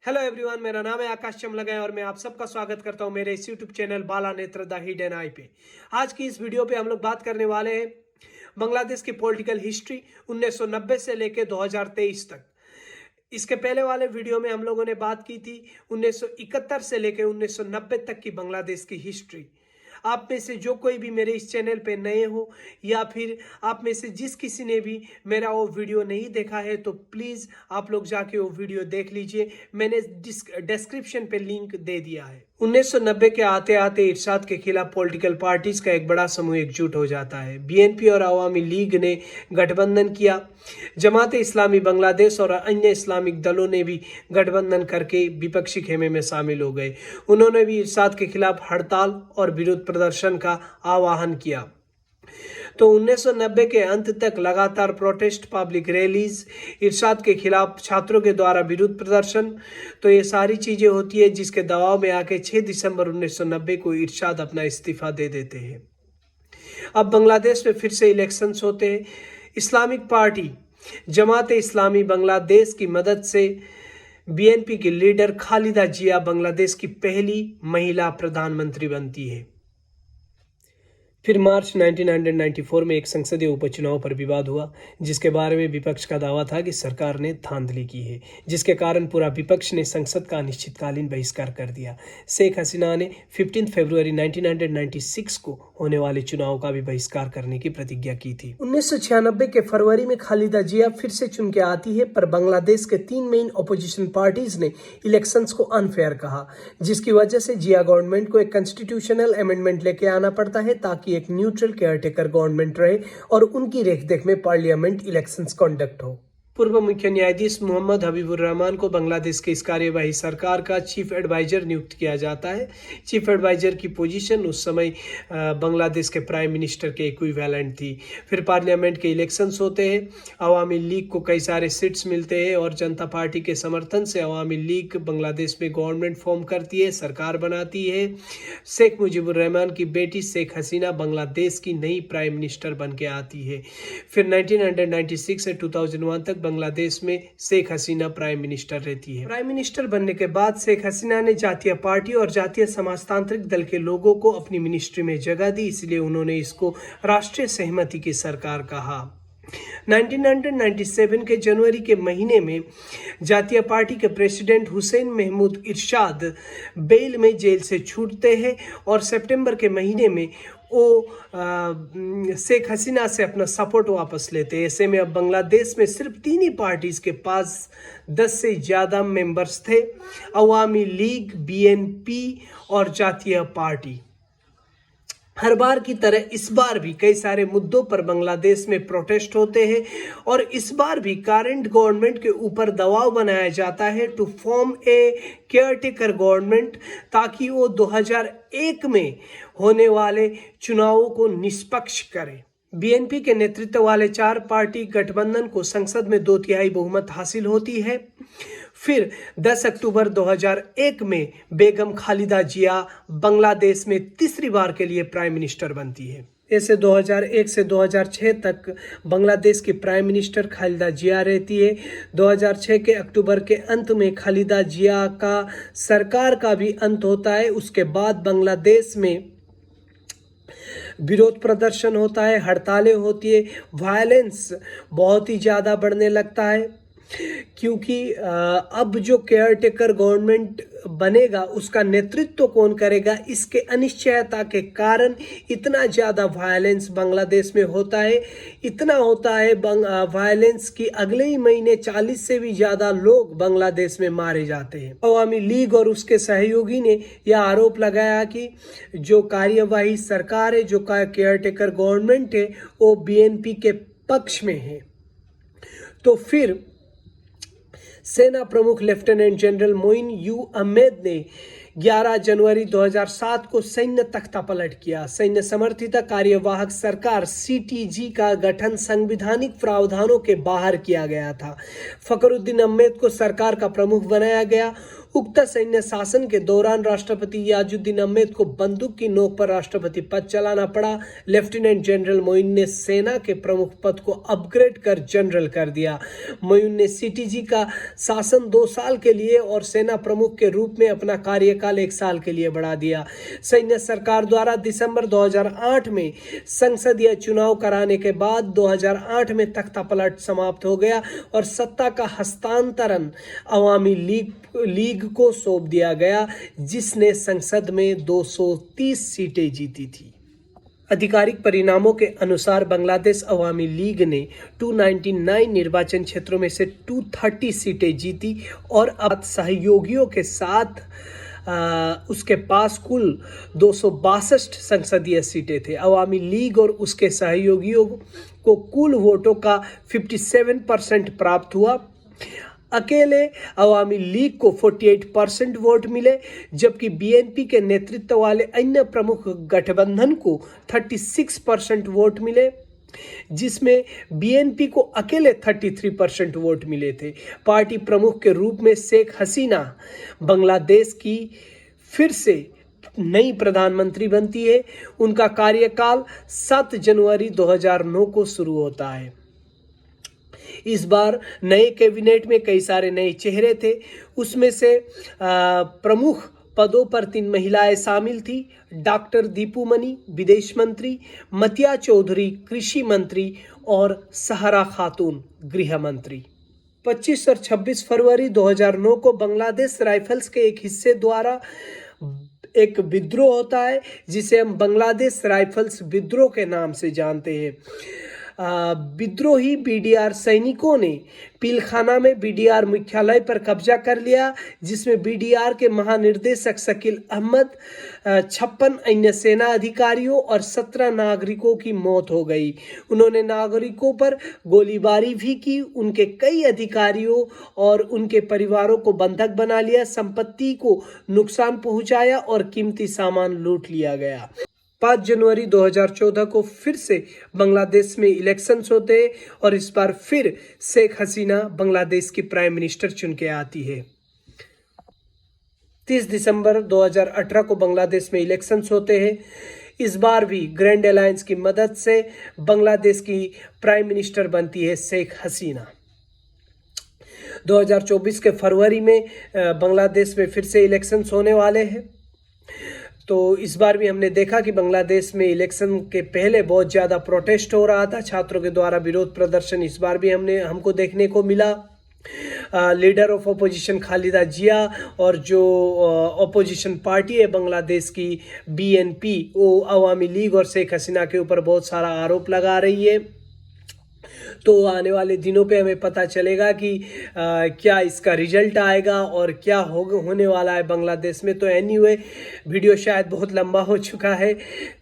Hello everyone, मेरा नाम है आकाश चमलगा और मैं आप सबका स्वागत करता हूं मेरे इस यूट्यूब चैनल बाला नेत्र द हिडन आई पे। आज की इस वीडियो पे हम लोग बात करने वाले हैं बांग्लादेश की पॉलिटिकल हिस्ट्री 1990 से लेकर 2023 तक। इसके पहले वाले वीडियो में हम लोगों ने बात की थी 1971 से लेकर 1990 तक की बांग्लादेश की हिस्ट्री। आप में से जो कोई भी मेरे इस चैनल पे नए हो या फिर आप में से जिस किसी ने भी मेरा वो वीडियो नहीं देखा है तो प्लीज़ आप लोग जाके वो वीडियो देख लीजिए। मैंने डिस्क्रिप्शन पे लिंक दे दिया है। 1990 के आते आते इरशाद के खिलाफ पॉलिटिकल पार्टीज का एक बड़ा समूह एकजुट हो जाता है। बीएनपी और अवामी लीग ने गठबंधन किया। जमाते इस्लामी बांग्लादेश और अन्य इस्लामिक दलों ने भी गठबंधन करके विपक्षी खेमे में शामिल हो गए। उन्होंने भी इरशाद के खिलाफ हड़ताल और विरोध प्रदर्शन का आह्वान किया। तो 1990 के अंत तक लगातार प्रोटेस्ट, पब्लिक रैलीज, इरशाद के खिलाफ छात्रों के द्वारा विरोध प्रदर्शन, तो ये सारी चीजें होती है जिसके दबाव में आके 6 दिसंबर 1990 को इरशाद अपना इस्तीफा दे देते हैं। अब बांग्लादेश में फिर से इलेक्शंस होते हैं। इस्लामिक पार्टी जमाते इस्लामी बांग्लादेश की मदद से बीएनपी की लीडर खालिदा जिया बांग्लादेश की पहली महिला प्रधानमंत्री बनती है। फिर मार्च 1994 में एक संसदीय उपचुनाव पर विवाद हुआ जिसके बारे में विपक्ष का दावा था कि सरकार ने धांधली की है, जिसके कारण पूरा विपक्ष ने संसद का अनिश्चितकालीन बहिष्कार कर दिया। शेख हसीना ने 15 फरवरी 1996 को होने वाले चुनाव का भी बहिष्कार करने की प्रतिज्ञा की थी। 1996 के फरवरी में खालिदा जिया फिर से चुन के आती है, पर बांग्लादेश के 3 मेन अपोजिशन पार्टीज ने इलेक्शंस को अनफेयर कहा, जिसकी वजह से जिया गवर्नमेंट को एक कॉन्स्टिट्यूशनल अमेंडमेंट लेके आना पड़ता है ताकि एक न्यूट्रल केयरटेकर गवर्नमेंट रहे और उनकी रेखदेख में पार्लियामेंट इलेक्शंस कंडक्ट हो। पूर्व मुख्य न्यायाधीश मोहम्मद हबीबुर रहमान को बांग्लादेश की इस कार्यवाही सरकार का चीफ एडवाइजर नियुक्त किया जाता है। चीफ एडवाइजर की पोजीशन उस समय बांग्लादेश के प्राइम मिनिस्टर के इक्विवेलेंट थी। फिर पार्लियामेंट के इलेक्शंस होते हैं। अवामी लीग को कई सारे सीट्स मिलते हैं और जनता पार्टी के समर्थन से अवामी लीग बांग्लादेश में गवर्नमेंट फॉर्म करती है, सरकार बनाती है। शेख मुजीबुर रहमान की बेटी शेख हसीना बांग्लादेश की नई प्राइम मिनिस्टर बन के आती है। फिर 1996 से 2001 तक बांग्लादेश में शेख हसीना प्राइम मिनिस्टर रहती है। प्राइम मिनिस्टर बनने के बाद शेख हसीना ने जातीय पार्टी और जातीय समाजतांत्रिक दल के लोगों को अपनी मिनिस्ट्री में जगह दी, इसलिए उन्होंने इसको राष्ट्रीय सहमति की सरकार कहा। 1997 के जनवरी के महीने में जातीय पार्टी के प्रेसिडेंट हुसैन महमूद इरशाद बेल में जेल से छूटते हैं और सितंबर के महीने में वो शेख हसीना से अपना सपोर्ट वापस लेते हैं। ऐसे में अब बांग्लादेश में सिर्फ 3 ही पार्टीज के पास 10 से ज़्यादा मेंबर्स थे, अवामी लीग, बीएनपी और जातीय पार्टी। हर बार की तरह इस बार भी कई सारे मुद्दों पर बांग्लादेश में प्रोटेस्ट होते हैं और इस बार भी करंट गवर्नमेंट के ऊपर दबाव बनाया जाता है to form a caretaker government, ताकि वो 2001 में होने वाले चुनावों को निष्पक्ष करे। बीएनपी के नेतृत्व वाले 4 पार्टी गठबंधन को संसद में 2/3 बहुमत हासिल होती है। फिर 10 अक्टूबर 2001 में बेगम खालिदा जिया बांग्लादेश में तीसरी बार के लिए प्राइम मिनिस्टर बनती है। ऐसे 2001 से 2006 तक बांग्लादेश की प्राइम मिनिस्टर खालिदा जिया रहती है। 2006 के अक्टूबर के अंत में खालिदा जिया का सरकार का भी अंत होता है। उसके बाद बांग्लादेश में विरोध प्रदर्शन होता है, हड़तालें होती है, वायलेंस बहुत ही ज़्यादा बढ़ने लगता है, क्योंकि अब जो केयरटेकर गवर्नमेंट बनेगा उसका नेतृत्व कौन करेगा, इसके अनिश्चयता के कारण इतना ज़्यादा वायलेंस बांग्लादेश में होता है। इतना होता है वायलेंस कि अगले ही महीने 40 से भी ज़्यादा लोग बांग्लादेश में मारे जाते हैं। अवामी लीग और उसके सहयोगी ने यह आरोप लगाया कि जो कार्यवाही सरकार है, जो केयरटेकर गवर्नमेंट है, वो बीएनपी के पक्ष में है। तो फिर सेना प्रमुख lieutenant general Moeen U Ahmed ने 11 जनवरी 2007 को सैन्य तख्ता पलट किया। सैन्य समर्थित कार्यवाहक सरकार सीटीजी का गठन संवैधानिक प्रावधानों के बाहर किया गया था। फखरुद्दीन अहमद को सरकार का प्रमुख बनाया गया। उक्त सैन्य शासन के दौरान राष्ट्रपति याजुद्दीन अहमद को बंदूक की नोक पर राष्ट्रपति पद चलाना पड़ा। लेफ्टिनेंट जनरल मोइन ने सेना के प्रमुख पद को अपग्रेड कर जनरल कर दिया। मोइन ने सीटीजी का शासन 2 साल के लिए और सेना प्रमुख के रूप में अपना कार्यकाल 1 साल के लिए बढ़ा दिया। सैन्य सरकार द्वारा दिसंबर 2008 में संसदीय चुनाव कराने के बाद 2008 में तख्तापलट समाप्त हो गया और सत्ता का हस्तांतरण अवामी लीग को सौंप दिया गया, जिसने संसद में 230 सीटें जीती थी। आधिकारिक परिणामों के अनुसार बांग्लादेश अवामी लीग ने 299 निर्वाचन क्षेत्रों में से 230 सीटें जीती और अब सहयोगियों के साथ उसके पास कुल 262 संसदीय सीटें थे। अवामी लीग और उसके सहयोगियों को कुल वोटों का 57% प्राप्त हुआ। अकेले अवामी लीग को 48% वोट मिले, जबकि बीएनपी के नेतृत्व वाले अन्य प्रमुख गठबंधन को 36% वोट मिले, जिसमें बीएनपी को अकेले 33% वोट मिले थे। पार्टी प्रमुख के रूप में शेख हसीना बांग्लादेश की फिर से नई प्रधानमंत्री बनती है। उनका कार्यकाल 7 जनवरी 2009 को शुरू होता है। इस बार नए कैबिनेट में कई सारे नए चेहरे थे। उसमें से प्रमुख पदों पर 3 महिलाएं शामिल थी। डॉक्टर दीपू मनी विदेश मंत्री, मतिया चौधरी कृषि मंत्री और सहरा खातून गृह मंत्री। 25 और 26 फरवरी 2009 को बांग्लादेश राइफल्स के एक हिस्से द्वारा एक विद्रोह होता है, जिसे हम बांग्लादेश राइफल्स विद्रोह के नाम से जानते हैं। विद्रोही बीडीआर सैनिकों ने पिलखाना में बीडीआर मुख्यालय पर कब्जा कर लिया, जिसमें बीडीआर के महानिर्देशक शकील अहमद, 56 अन्य सेना अधिकारियों और 17 नागरिकों की मौत हो गई। उन्होंने नागरिकों पर गोलीबारी भी की, उनके कई अधिकारियों और उनके परिवारों को बंधक बना लिया, संपत्ति को नुकसान पहुंचाया और कीमती सामान लूट लिया गया। 5 जनवरी 2014 को फिर से बांग्लादेश में इलेक्शंस होते हैं और इस बार फिर शेख हसीना बांग्लादेश की प्राइम मिनिस्टर चुन के आती है। 30 दिसंबर 2018 को बांग्लादेश में इलेक्शंस होते हैं। इस बार भी ग्रैंड अलायंस की मदद से बांग्लादेश की प्राइम मिनिस्टर बनती है शेख हसीना। 2024 के फरवरी में बांग्लादेश में फिर से इलेक्शंस होने वाले हैं। तो इस बार भी हमने देखा कि बांग्लादेश में इलेक्शन के पहले बहुत ज़्यादा प्रोटेस्ट हो रहा था, छात्रों के द्वारा विरोध प्रदर्शन इस बार भी हमको देखने को मिला। लीडर ऑफ अपोजिशन खालिदा जिया और जो अपोजिशन पार्टी है बांग्लादेश की बीएनपी, वो अवामी लीग और शेख हसीना के ऊपर बहुत सारा आरोप लगा रही है। तो आने वाले दिनों पे हमें पता चलेगा कि क्या इसका रिजल्ट आएगा और क्या होने वाला है बांग्लादेश में। तो एनीवे, वीडियो शायद बहुत लंबा हो चुका है,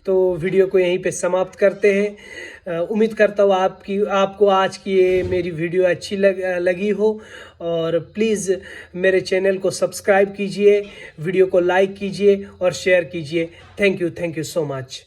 तो वीडियो को यहीं पे समाप्त करते हैं। उम्मीद करता हूँ आपको आज की ये मेरी वीडियो अच्छी लगी हो, और प्लीज़ मेरे चैनल को सब्सक्राइब कीजिए, वीडियो को लाइक कीजिए और शेयर कीजिए। Thank you so much.